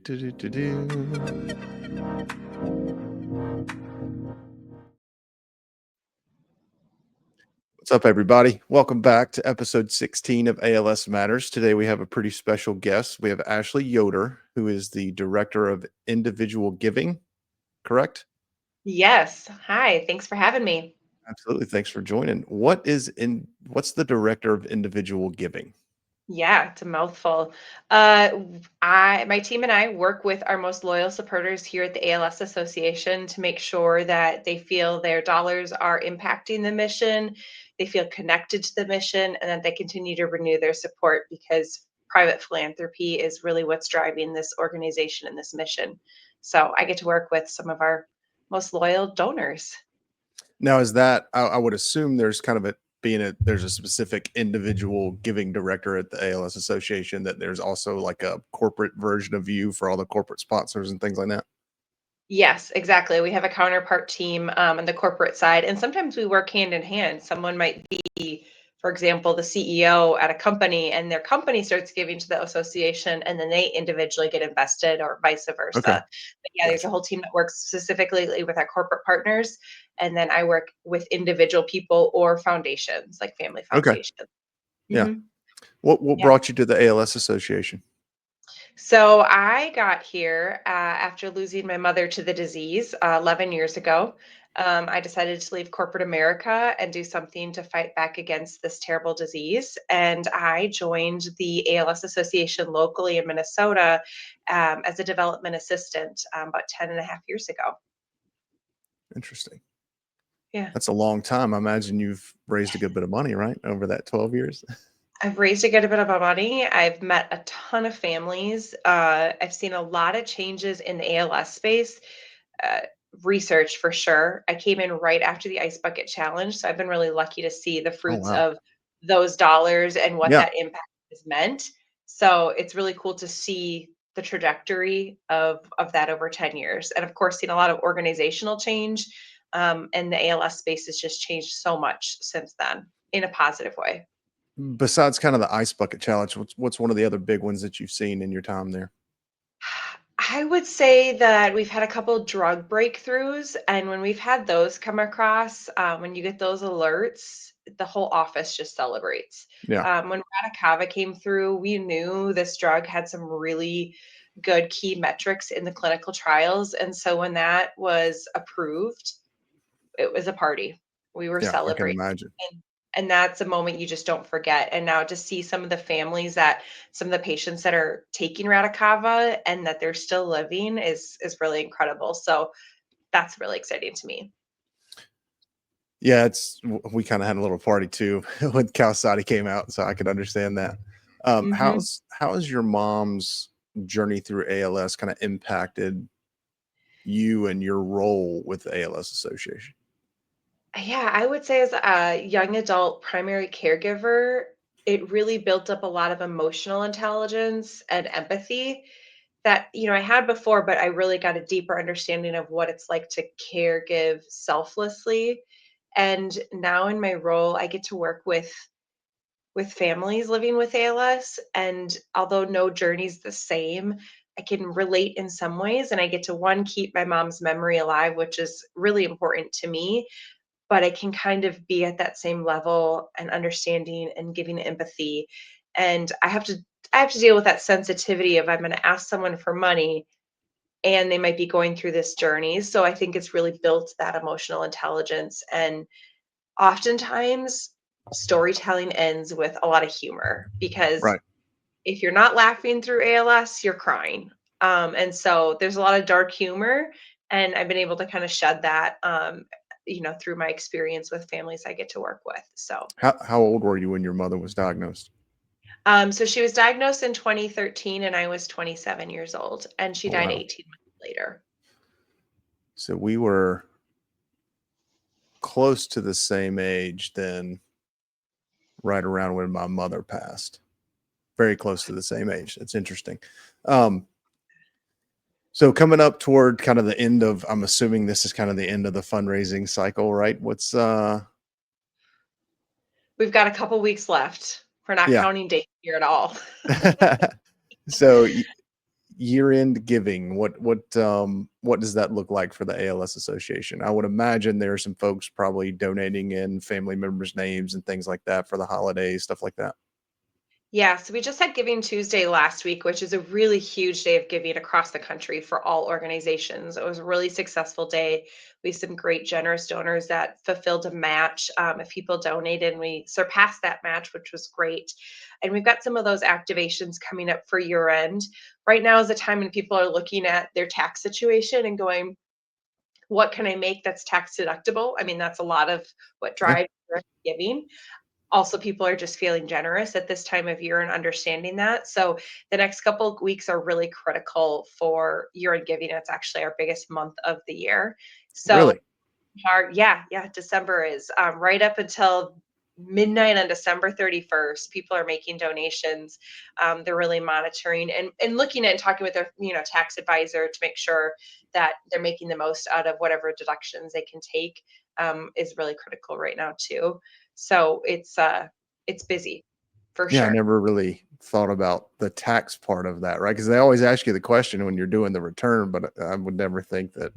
Do. What's up, everybody? Welcome back to episode 16 of ALS Matters. Today we have a pretty special guest. We have Ashley Yoder, who is the Director of Individual Giving, correct? Yes. Hi. Thanks for having me. Absolutely. Thanks for joining. What's the Director of Individual Giving? Yeah, it's a mouthful. My team and I work with our most loyal supporters here at the ALS Association to make sure that they feel their dollars are impacting the mission, they feel connected to the mission, and that they continue to renew their support because private philanthropy is really what's driving this organization and this mission. So I get to work with some of our most loyal donors. Now, is that I would assume there's kind of there's a specific individual giving director at the ALS Association, that there's also like a corporate version of you for all the corporate sponsors and things like that. Yes, exactly. We have a counterpart team on the corporate side, and sometimes we work hand in hand. Someone might be, for example, the CEO at a company, and their company starts giving to the association, and then they individually get invested, or vice Okay, versa. But yeah, there's a gotcha. whole team that works specifically with our corporate partners, and then I work with individual people or foundations, like family Okay, foundations. yeah. hmm What Yeah. brought you to the ALS Association? So I got here after losing my mother to the disease 11 years ago. I decided to leave corporate America and do something to fight back against this terrible disease. And I joined the ALS Association locally in Minnesota as a development assistant about 10 and a half years ago. Interesting. Yeah. That's a long time. I imagine you've raised a good bit of money, right, over that 12 years? I've raised a good bit of money. I've met a ton of families. I've seen a lot of changes in the ALS space. uh, Research for sure. I came in right after the Ice Bucket Challenge, so I've been really lucky to see the Oh, fruits wow. of those dollars and what Yeah. that impact has meant. So it's really cool to see the trajectory of that over 10 years. And of course, seen a lot of organizational change. And the ALS space has just changed so much since then in a positive way. Besides kind of the ice bucket challenge, what's one of the other big ones that you've seen in your time there? I would say that we've had a couple drug breakthroughs, and when we've had those come across, when you get those alerts, the whole office just celebrates. Yeah. When Radicava came through, we knew this drug had some really good key metrics in the clinical trials, and so when that was approved, it was a party. We were Yeah, I can celebrating. imagine. And that's a moment you just don't forget. And now to see some of the families that some of the patients that are taking Radicava and that they're still living is really incredible. So that's really exciting to me. Yeah, we kind of had a little party too when Calcati came out, so I could understand that. hmm How's your mom's journey through ALS kind of impacted you and your role with the ALS Association? Yeah, I would say as a young adult primary caregiver, it really built up a lot of emotional intelligence and empathy that, I had before, but I really got a deeper understanding of what it's like to caregive selflessly. And now in my role, I get to work with families living with ALS. And although no journey's the same, I can relate in some ways. And I get to one, keep my mom's memory alive, which is really important to me, but I can kind of be at that same level and understanding and giving empathy. And I have to deal with that sensitivity of I'm going to ask someone for money and they might be going through this journey. So I think it's really built that emotional intelligence. And oftentimes storytelling ends with a lot of humor because Right. if you're not laughing through ALS, you're crying. And so there's a lot of dark humor, and I've been able to kind of shed that, through my experience with families I get to work with. So, How old were you when your mother was diagnosed? so she was diagnosed in 2013, and I was 27 years old, and she Oh, died wow. 18 months later. So we were close to the same age then, right around when my mother passed. Very close to the same age. It's interesting. Um, so coming up toward kind of the end of, I'm assuming this is kind of the end of the fundraising cycle, right? We've got a couple weeks left. We're not Yeah. counting days here at all. So year-end giving, what does that look like for the ALS Association? I would imagine there are some folks probably donating in family members' names and things like that for the holidays, stuff like that. Yeah, so we just had Giving Tuesday last week, which is a really huge day of giving across the country for all organizations. It was a really successful day. We had some great generous donors that fulfilled a match. If people donated, and we surpassed that match, which was great. And we've got some of those activations coming up for year end. Right now is the time when people are looking at their tax situation and going, what can I make that's tax deductible? I mean, that's a lot of what Yeah, drives giving. Also, people are just feeling generous at this time of year and understanding that. So the next couple of weeks are really critical for year-end giving. It's actually our biggest month of the year. So really? yeah, December is right up until midnight on December 31st. People are making donations. They're really monitoring and looking at and talking with their tax advisor to make sure that they're making the most out of whatever deductions they can take. Is really critical right now too. So it's busy for Yeah, I sure. never really thought about the tax part of that, right? Because they always ask you the question when you're doing the return, but I would never think that,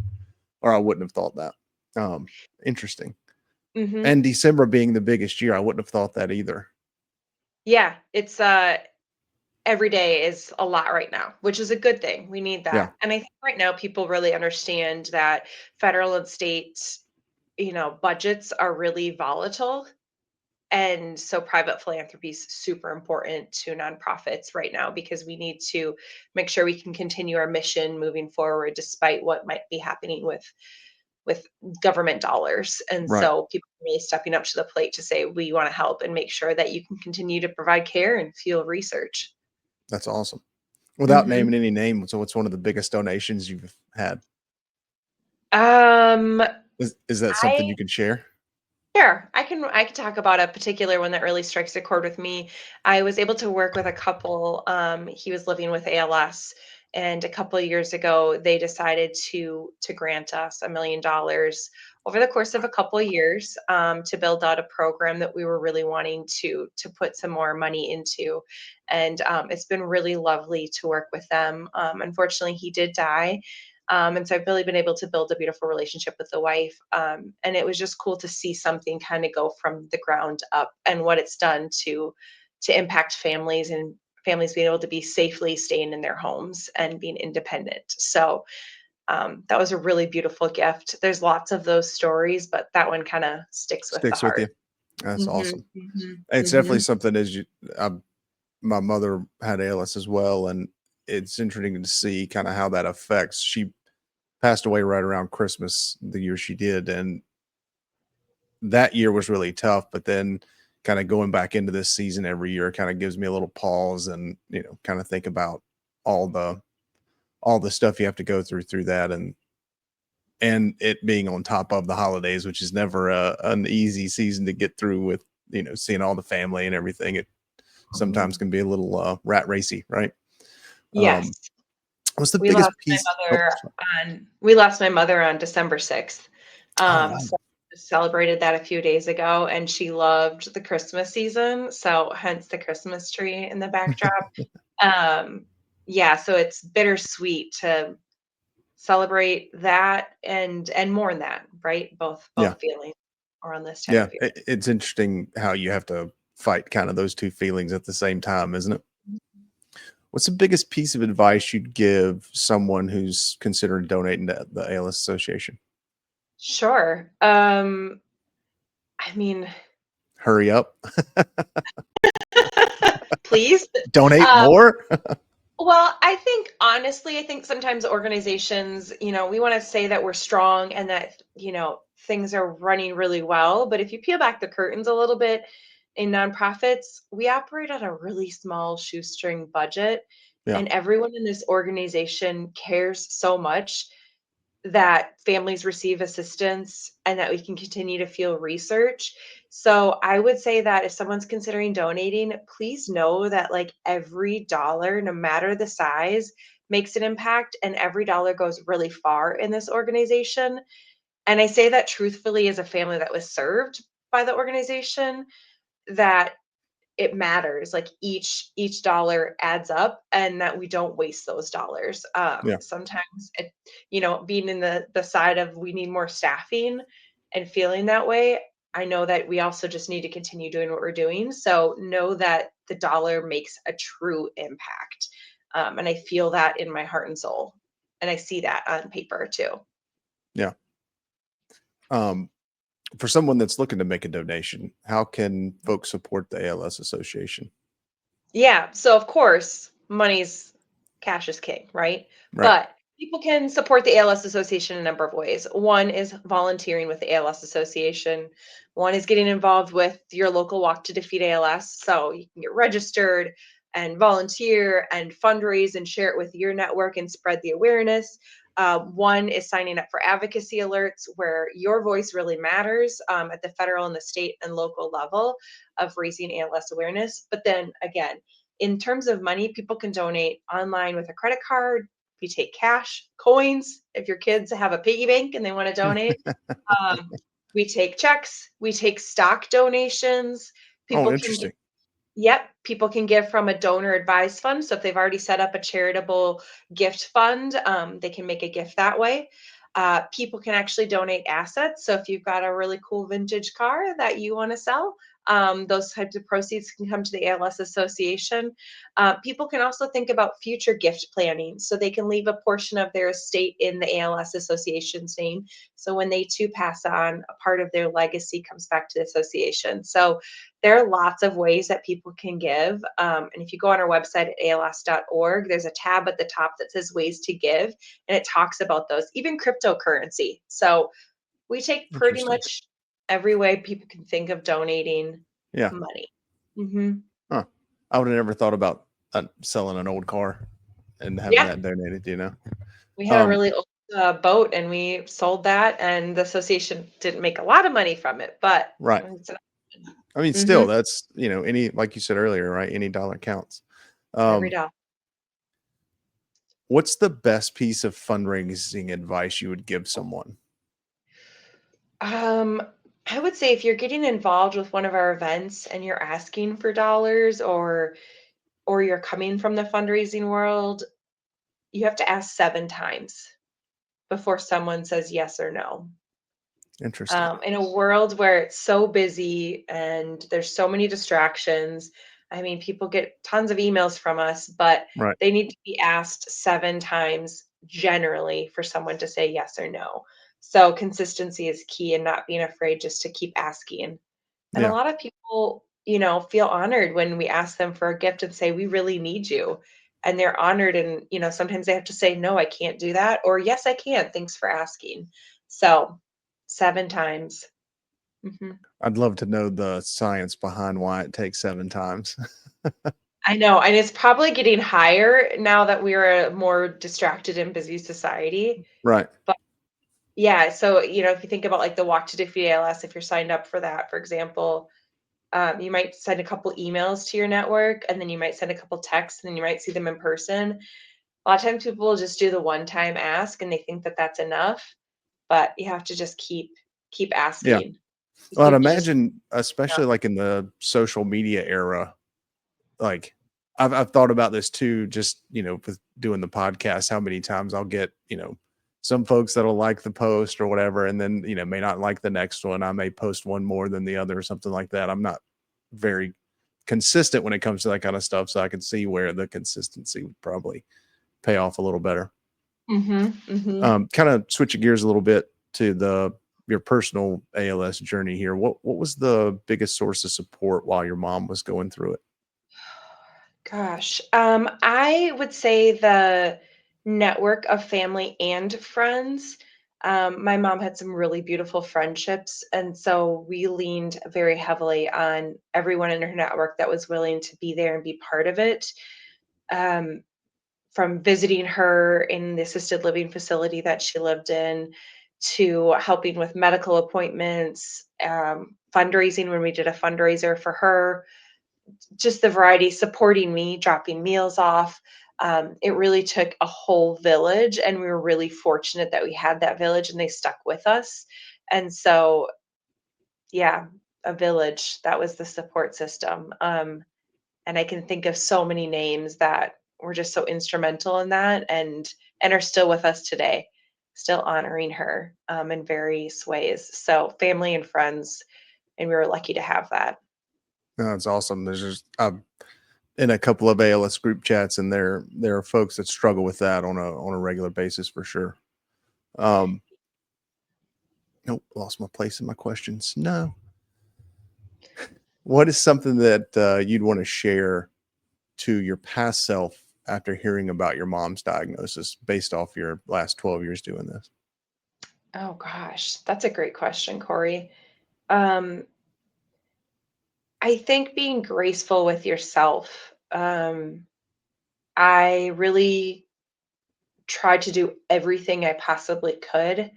or I wouldn't have thought that. Um, Interesting. Hmm. And December being the biggest year, I wouldn't have thought that either. Yeah, it's every day is a lot right now, which is a good thing. We need Yeah, that. And I think right now people really understand that federal and state, budgets are really volatile. And so private philanthropy is super important to nonprofits right now because we need to make sure we can continue our mission moving forward despite what might be happening with government dollars. And right. so people are really stepping up to the plate to say we want to help and make sure that you can continue to provide care and fuel research. That's awesome. Without Mhm. naming any name, so what's one of the biggest donations you've had? Um, Is that something I you can share? Sure. I can talk about a particular one that really strikes a chord with me. I was able to work with a couple. He was living with ALS, and a couple of years ago, they decided to grant us $1 million over the course of a couple of years to build out a program that we were really wanting to put some more money into, and it's been really lovely to work with them. Unfortunately, he did die, and so I've really been able to build a beautiful relationship with the wife. And it was just cool to see something kind of go from the ground up and what it's done to impact families and families being able to be safely staying in their homes and being independent. So that was a really beautiful gift. There's lots of those stories, but that one kind of sticks with the Sticks with heart. you. That's Hmm. awesome. Hmm. It's definitely Hmm. something as you, I, my mother had ALS as well, and it's interesting to see kind of how that affects. She passed away right around Christmas the year she did, and that year was really tough. But then, kind of going back into this season every year, kind of gives me a little pause, and kind of think about all the all the stuff you have to go through that, and it being on top of the holidays, which is never an easy season to get through with seeing all the family and everything. It sometimes can be a little rat racy, right? Yes. What's the We lost biggest piece? my Oh, mother sorry. we lost my mother on December 6th. Oh wow. So just celebrated that a few days ago, and she loved the Christmas season, so hence the Christmas tree in the backdrop. Um, yeah, so it's bittersweet to celebrate that and mourn that, right? Yeah, Both feelings around this time yeah. of year. It's interesting how you have to fight kind of those two feelings at the same time, isn't it? What's the biggest piece of advice you'd give someone who's considering donating to the ALS Association? Sure. I mean, Hurry up. please. Donate Um, more. Well, I think sometimes organizations, we want to say that we're strong and that, things are running really well. But if you peel back the curtains a little bit in nonprofits, we operate on a really small shoestring budget. Yeah, And everyone in this organization cares so much that families receive assistance and that we can continue to fuel research. So I would say that if someone's considering donating, please know that like every dollar, no matter the size, makes an impact and every dollar goes really far in this organization. And I say that truthfully as a family that was served by the organization, that it matters. Like each dollar adds up, and that we don't waste those dollars. Yeah. Sometimes it, being in the side of we need more staffing and feeling that way, I know that we also just need to continue doing what we're doing. So know that the dollar makes a true impact. And I feel that in my heart and soul. And I see that on paper too. Yeah. For someone that's looking to make a donation, how can folks support the ALS Association? Yeah. So of course, cash is king, right? Right. But people can support the ALS Association in a number of ways. One is volunteering with the ALS Association. One is getting involved with your local Walk to Defeat ALS. So you can get registered and volunteer and fundraise and share it with your network and spread the awareness. One is signing up for advocacy alerts where your voice really matters at the federal and the state and local level of raising ALS awareness. But then again, in terms of money, people can donate online with a credit card. We take cash, coins, if your kids have a piggy bank and they want to donate. Um, we take checks, we take stock donations. Oh, People can interesting. Yep, people can give from a donor advised fund. So if they've already set up a charitable gift fund, they can make a gift that way. People can actually donate assets. So if you've got a really cool vintage car that you want to sell, those types of proceeds can come to the ALS Association. People can also think about future gift planning. So they can leave a portion of their estate in the ALS Association's name. So when they too pass on, a part of their legacy comes back to the association. So there are lots of ways that people can give. And if you go on our website at als.org, there's a tab at the top that says ways to give, and it talks about those, even cryptocurrency. So we take pretty Interesting. much every way people can think of donating Yeah. money. Hmm. Huh. I would have never thought about selling an old car and having Yeah, that donated, we had a Um, really old boat and we sold that, and the association didn't make a lot of money from it, but right. it's an I mean, option. still, that's, any, like you said earlier, right? Any dollar counts. Every Um, dollar. what's the best piece of fundraising advice you would give someone? Um, I would say if you're getting involved with one of our events and you're asking for dollars, or you're coming from the fundraising world, you have to ask 7 times before someone says yes or no. Interesting. In a world where it's so busy and there's so many distractions, I mean, people get tons of emails from us, but Right. they need to be asked 7 times generally for someone to say yes or no. So consistency is key, and not being afraid just to keep asking. And a Yeah. lot of people, feel honored when we ask them for a gift and say, "We really need you." And they're honored, and, sometimes they have to say, "No, I can't do that," or "Yes, I can. Thanks for asking." So 7 times. Mhm. I'd love to know the science behind why it takes 7 times. I know, and it's probably getting higher now that we're a more distracted and busy society. Right. But yeah, so, if you think about, like, the Walk to Defeat ALS, if you're signed up for that, for example, you might send a couple emails to your network, and then you might send a couple texts, and then you might see them in person. A lot of times people will just do the one-time ask, and they think that that's enough, but you have to just keep Yeah. asking. Well, I'd You just imagine, especially like in the social media era, like I've thought about this too, just with doing the podcast, how many times I'll get, some folks that'll like the post or whatever, and then may not like the next one. I may post one more than the other or something like that. I'm not very consistent when it comes to that kind of stuff, so I can see where the consistency would probably pay off a little better. Mhm, mhm. Kind of switching gears a little bit to your personal ALS journey here. What was the biggest source of support while your mom was going through it? Gosh, I would say the network of family and friends. My mom had some really beautiful friendships, and so we leaned very heavily on everyone in her network that was willing to be there and be part of it. Um, from visiting her in the assisted living facility that she lived in, to helping with medical appointments, fundraising when we did a fundraiser for her, just the variety, supporting me, dropping meals off. It really took a whole village, and we were really fortunate that we had that village and they stuck with us. And so, yeah, a village, that was the support system. And I can think of so many names that were just so instrumental in that and are still with us today, still honoring her in various ways. So family and friends, and we were lucky to have that. That's awesome. There's just in a couple of ALS group chats, and there are folks that struggle with that on a regular basis for sure. Nope, lost my place in my questions. No. What is something that you'd want to share to your past self after hearing about your mom's diagnosis based off your last 12 years doing this? Oh gosh, that's a great question, Corey. Um, I think being graceful with yourself. I really tried to do everything I possibly could.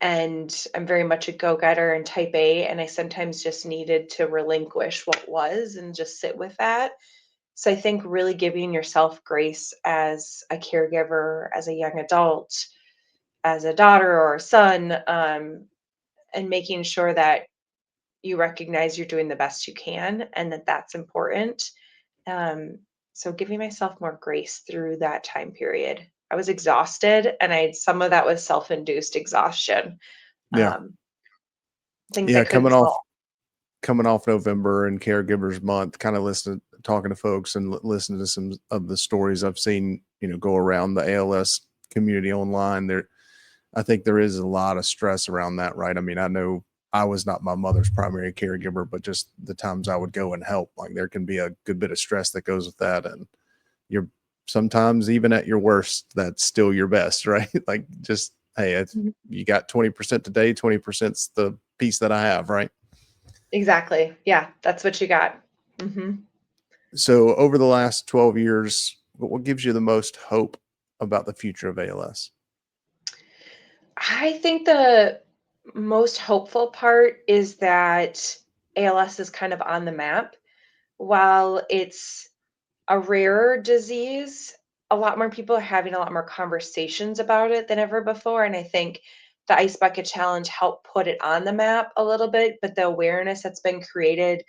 And I'm very much a go getter and type A. And I sometimes just needed to relinquish what was and just sit with that. So I think really giving yourself grace as a caregiver, as a young adult, as a daughter or a son, and making sure that you recognize you're doing the best you can and that that's important. Um, so giving myself more grace through that time period. I was exhausted, and some of that was self-induced exhaustion. Yeah. Um, Things I Yeah. couldn't solve. Coming off November and caregivers month, kind of talking to folks and listening to some of the stories I've seen, go around the ALS community online there. I think there is a lot of stress around that, right? I mean, I know I was not my mother's primary caregiver, but just the times I would go and help, like there can be a good bit of stress that goes with that. And you're sometimes even at your worst, that's still your best, right? Like just, hey, Mhm. you got 20% today, 20%'s the piece that I have, right? Exactly. Yeah, that's what you got. So over the last 12 years, what gives you the most hope about the future of ALS? I think the most hopeful part is that ALS is kind of on the map. While it's a rarer disease, a lot more people are having a lot more conversations about it than ever before. And I think the Ice Bucket Challenge helped put it on the map a little bit, but the awareness that's been created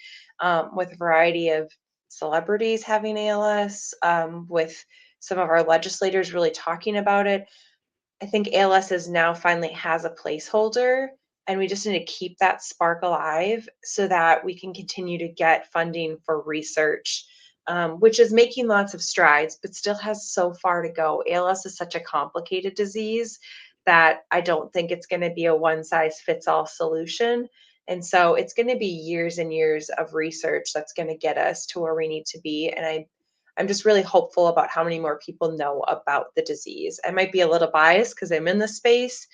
with a variety of celebrities having ALS, with some of our legislators really talking about it, I think ALS is now finally has a placeholder, and we just need to keep that spark alive so that we can continue to get funding for research, which is making lots of strides, but still has so far to go. ALS is such a complicated disease that I don't think it's going to be a one size fits all solution. And so it's going to be years and years of research that's going to get us to where we need to be. And I'm just really hopeful about how many more people know about the disease. I might be a little biased because I'm in the space,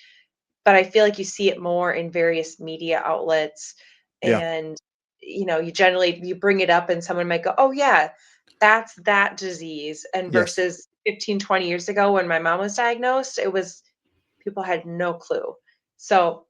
but I feel like you see it more in various media outlets. Yeah. And you bring it up and someone might go, "Oh yeah, that's that disease." And Yes. versus 15, 20 years ago when my mom was diagnosed, it was people had no clue. So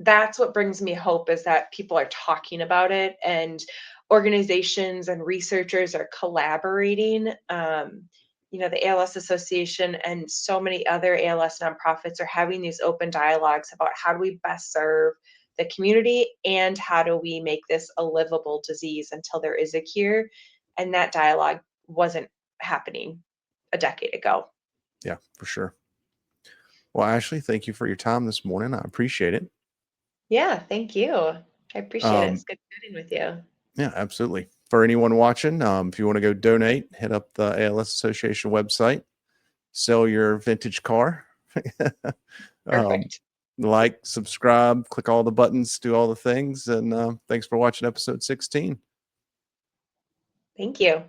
that's what brings me hope is that people are talking about it and organizations and researchers are collaborating. The ALS Association and so many other ALS nonprofits are having these open dialogues about how do we best serve the community and how do we make this a livable disease until there is a cure. And that dialogue wasn't happening a decade ago. Yeah, for sure. Well, Ashley, thank you for your time this morning. I appreciate it. Yeah, thank you. I appreciate it. It's Um, good chatting with you. yeah, absolutely. For anyone watching, if you want to go donate, hit up the ALS Association website, sell your vintage car, um, Perfect. like, subscribe, click all the buttons, do all the things. And thanks for watching episode 16. Thank you.